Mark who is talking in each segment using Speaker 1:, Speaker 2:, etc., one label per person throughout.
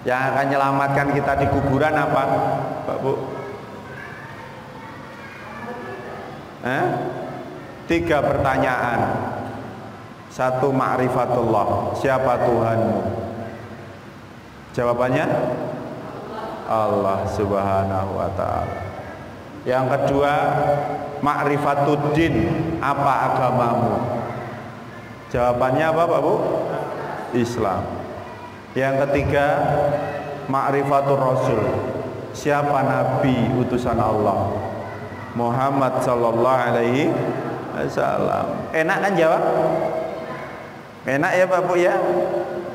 Speaker 1: Yang akan menyelamatkan kita di kuburan apa, Pak Bu? 3 pertanyaan. 1, ma'rifatullah, siapa Tuhanmu? Jawabannya Allah Subhanahu wa ta'ala. Yang kedua, ma'rifatuddin, apa agamamu? Jawabannya apa Pak Bu? Islam. Yang ketiga, ma'rifatur rasul, siapa nabi utusan Allah? Muhammad sallallahu alaihi wasallam. Enak kan jawab? Enak ya Pak Bu ya?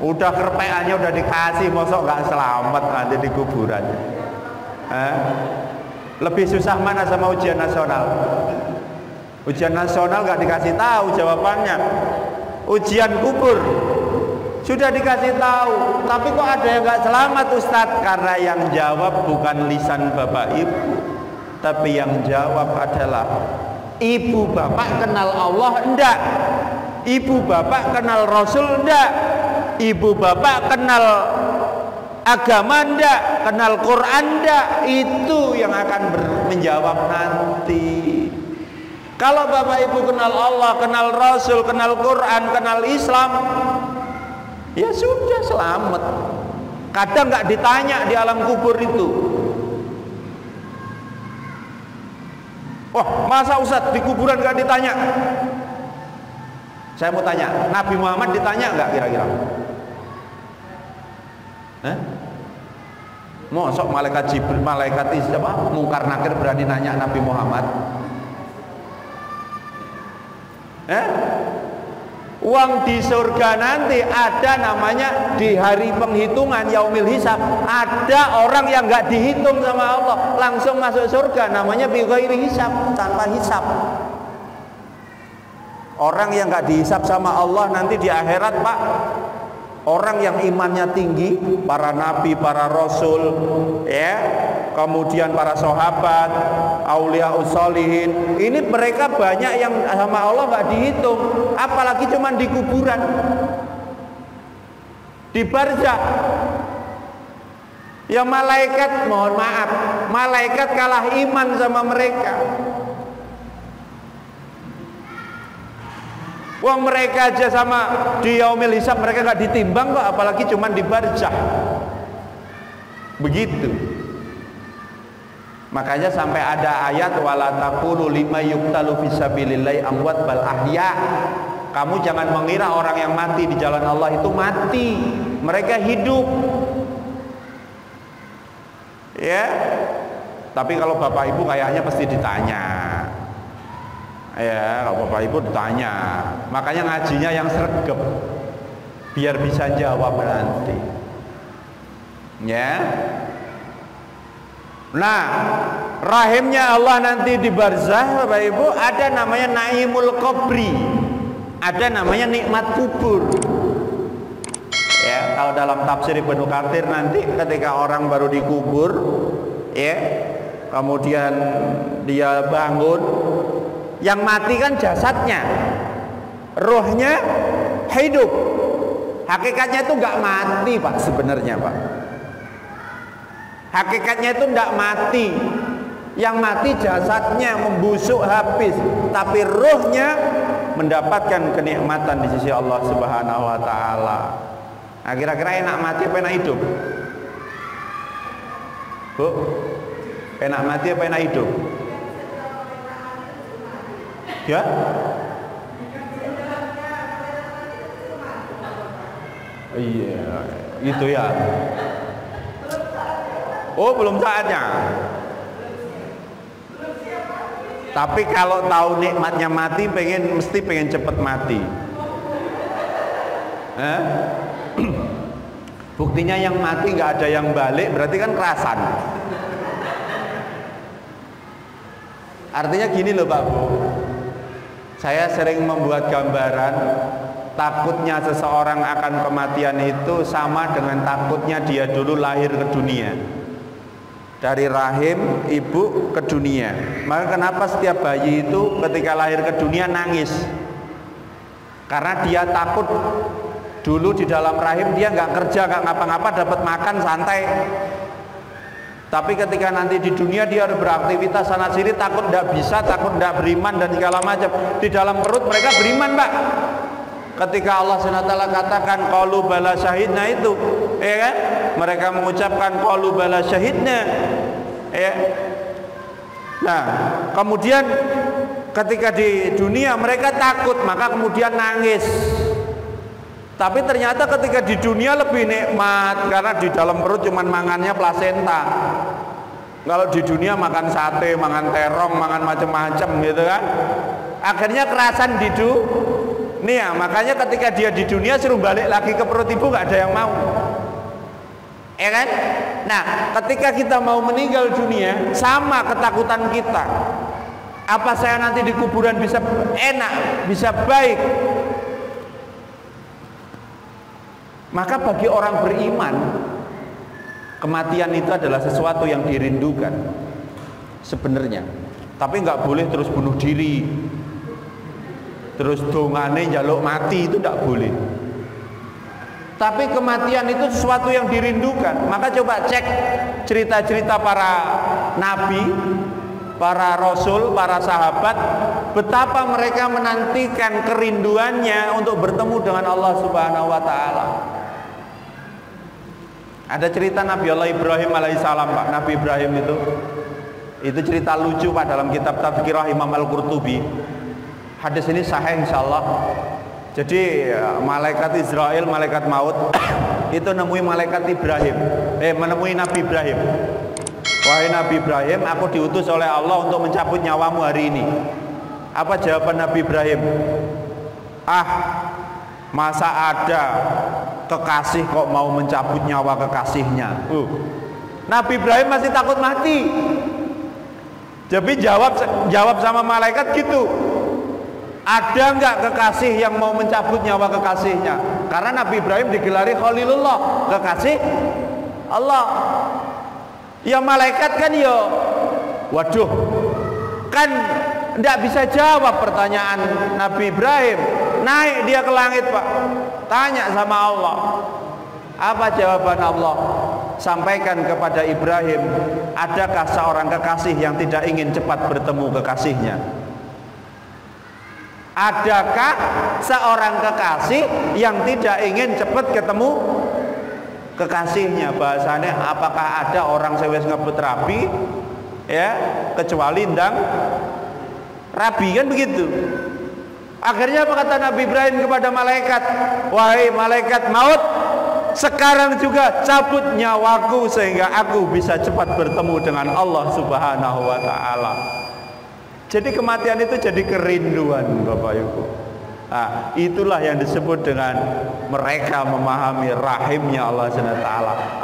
Speaker 1: Udah kerpeannya udah dikasih, mosok nggak selamat nanti di kuburan. Lebih susah mana sama ujian nasional? Ujian nasional nggak dikasih tahu jawabannya. Ujian kubur sudah dikasih tahu, tapi kok ada yang nggak selamat Ustadz? Karena yang jawab bukan lisan bapak ibu, tapi yang jawab adalah ibu bapak kenal Allah enggak? Ibu bapak kenal Rasul enggak? Ibu bapak kenal agama enggak? Kenal Quran enggak? Itu yang akan menjawab nanti. Kalau bapak ibu kenal Allah, kenal Rasul, kenal Quran, kenal Islam, ya sudah selamat. Kadang nggak ditanya di alam kubur itu. Wah, masa Ustadz di kuburan nggak ditanya? Saya mau tanya, Nabi Muhammad ditanya nggak kira-kira? Mosok malaikat Jibril, malaikat siapa? Mungkar Nakir berani nanya Nabi Muhammad? Uang di surga nanti ada namanya di hari penghitungan yaumil hisab, ada orang yang nggak dihitung sama Allah langsung masuk surga, namanya bighairi hisab, tanpa hisab. Orang yang nggak dihisab sama Allah nanti di akhirat Pak, orang yang imannya tinggi, para nabi, para rasul, ya, kemudian para sahabat, auliaus sholihin, ini mereka banyak yang sama Allah nggak dihitung, apalagi cuman di kuburan, di barzakh. Ya malaikat, mohon maaf, malaikat kalah iman sama mereka. Wong mereka aja sama di yaumil hisab mereka nggak ditimbang kok, apalagi cuman di barzakh. Begitu. Makanya sampai ada ayat wala taqulu lima yuqtalu fisabilillahi amwat bal ahya. Kamu jangan mengira orang yang mati di jalan Allah itu mati, mereka hidup. Ya. Tapi kalau Bapak Ibu kayaknya pasti ditanya. Ya, kalau Bapak Ibu ditanya, makanya ngajinya yang sregep biar bisa jawab nanti. Ya. Nah, rahimnya Allah nanti di barzakh Bapak Ibu ada namanya naimul qabri, ada namanya nikmat kubur. Ya, kalau dalam tafsir Ibnu Katsir nanti ketika orang baru dikubur, ya, kemudian dia bangun, yang mati kan jasadnya, rohnya hidup. Hakikatnya itu nggak mati Pak, sebenarnya Pak. Hakikatnya itu nggak mati. Yang mati jasadnya membusuk habis, tapi rohnya mendapatkan kenikmatan di sisi Allah Subhanahu wa taala. Nah, kira-kira enak mati apa enak hidup? Bu, enak mati apa enak hidup? Ya? Iya, itu ya. Oh, belum saatnya. Tapi kalau tahu nikmatnya mati, mesti pengen cepet mati. Buktinya yang mati nggak ada yang balik, berarti kan kerasan. Artinya gini loh Pak Bu, saya sering membuat gambaran takutnya seseorang akan kematian itu sama dengan takutnya dia dulu lahir ke dunia, dari rahim ibu ke dunia. Maka kenapa setiap bayi itu ketika lahir ke dunia nangis? Karena dia takut Dulu di dalam rahim dia nggak kerja, nggak ngapa-ngapa, dapat makan santai. Tapi ketika nanti di dunia dia harus beraktivitas sana sini, takut tidak bisa, takut tidak beriman dan segala macam. Di dalam perut mereka beriman, Pak. Ketika Allah SWT katakan qalu bala syahidna itu, ya kan? Mereka mengucapkan qalu bala syahidna, ya. Nah, kemudian ketika di dunia mereka takut, maka kemudian nangis. Tapi ternyata ketika di dunia lebih nikmat, karena di dalam perut cuman mangannya plasenta. Kalau di dunia makan sate, makan terong, makan macam-macam gitu kan. Akhirnya kerasan di dunia. Makanya ketika dia di dunia suruh balik lagi ke perut ibu nggak ada yang mau. Ya kan? Nah, ketika kita mau meninggal dunia, sama ketakutan kita. Apa saya nanti di kuburan bisa enak, bisa baik? Maka bagi orang beriman, kematian itu adalah sesuatu yang dirindukan sebenarnya. Tapi nggak boleh terus bunuh diri, terus dongane njaluk mati, itu nggak boleh. Tapi kematian itu sesuatu yang dirindukan. Maka coba cek cerita-cerita para nabi, para rasul, para sahabat, betapa mereka menantikan kerinduannya untuk bertemu dengan Allah Subhanahu wa taala. Ada cerita Nabi Allah Ibrahim alaihissalam, Pak. Nabi Ibrahim itu cerita lucu, Pak, dalam kitab Tadhkirah Imam Al-Qurtubi. Hadis ini sahih insyaallah. Jadi malaikat Israel, malaikat maut itu menemui malaikat Ibrahim, menemui Nabi Ibrahim. Wahai Nabi Ibrahim, aku diutus oleh Allah untuk mencabut nyawamu hari ini. Apa jawaban Nabi Ibrahim? Masa ada kekasih kok mau mencabut nyawa kekasihnya? Nabi Ibrahim masih takut mati. Jadi jawab sama malaikat gitu. Ada nggak kekasih yang mau mencabut nyawa kekasihnya? Karena Nabi Ibrahim digelari Khalilullah, kekasih Allah. Ya malaikat kan ya, waduh, kan tidak bisa jawab pertanyaan Nabi Ibrahim. Naik dia ke langit, Pak, tanya sama Allah. Apa jawaban Allah? Sampaikan kepada Ibrahim, adakah seorang kekasih yang tidak ingin cepat bertemu kekasihnya? Adakah seorang kekasih yang tidak ingin cepat ketemu kekasihnya? Bahasanya, apakah ada orang sewes ngebut rabi, ya, kecuali ndang rabi, kan begitu. Akhirnya apa kata Nabi Ibrahim kepada malaikat? Wahai malaikat maut, sekarang juga cabut nyawaku sehingga aku bisa cepat bertemu dengan Allah Subhanahu wa taala. Jadi kematian itu jadi kerinduan, Bapak Ibu. Nah, itulah yang disebut dengan mereka memahami rahimnya Allah SWT.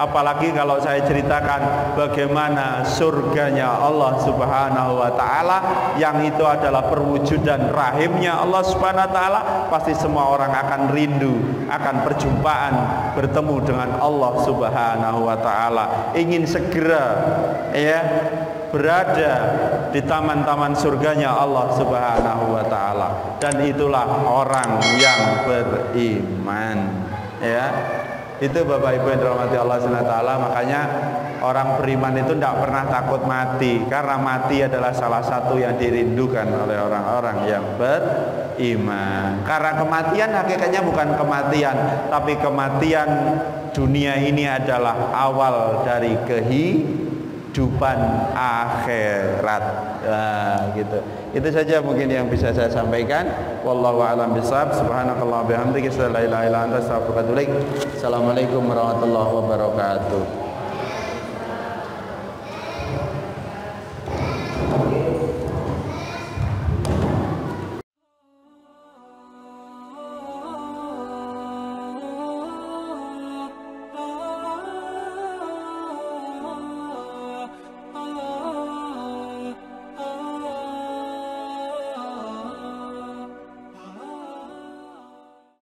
Speaker 1: Apalagi kalau saya ceritakan bagaimana surganya Allah Subhanahu wa taala, yang itu adalah perwujudan rahimnya Allah Subhanahu wa taala, pasti semua orang akan rindu akan perjumpaan bertemu dengan Allah Subhanahu wa taala, ingin segera ya berada di taman-taman surganya Allah Subhanahu wa taala. Dan itulah orang yang beriman, ya. Itu Bapak Ibu yang dirahmati Allah Subhanahu wa taala. Makanya orang beriman itu tidak pernah takut mati, karena mati adalah salah satu yang dirindukan oleh orang-orang yang beriman. Karena kematian hakikatnya bukan kematian, tapi kematian dunia ini adalah awal dari kehidupan akhirat. Nah, gitu. Itu saja mungkin yang bisa saya sampaikan. Wallahu a'lam bishawab. Subhanakallah bihamdika, la ilaha illa anta, astaghfiruka wa atubu ilaik. Assalamualaikum warahmatullahi wabarakatuh.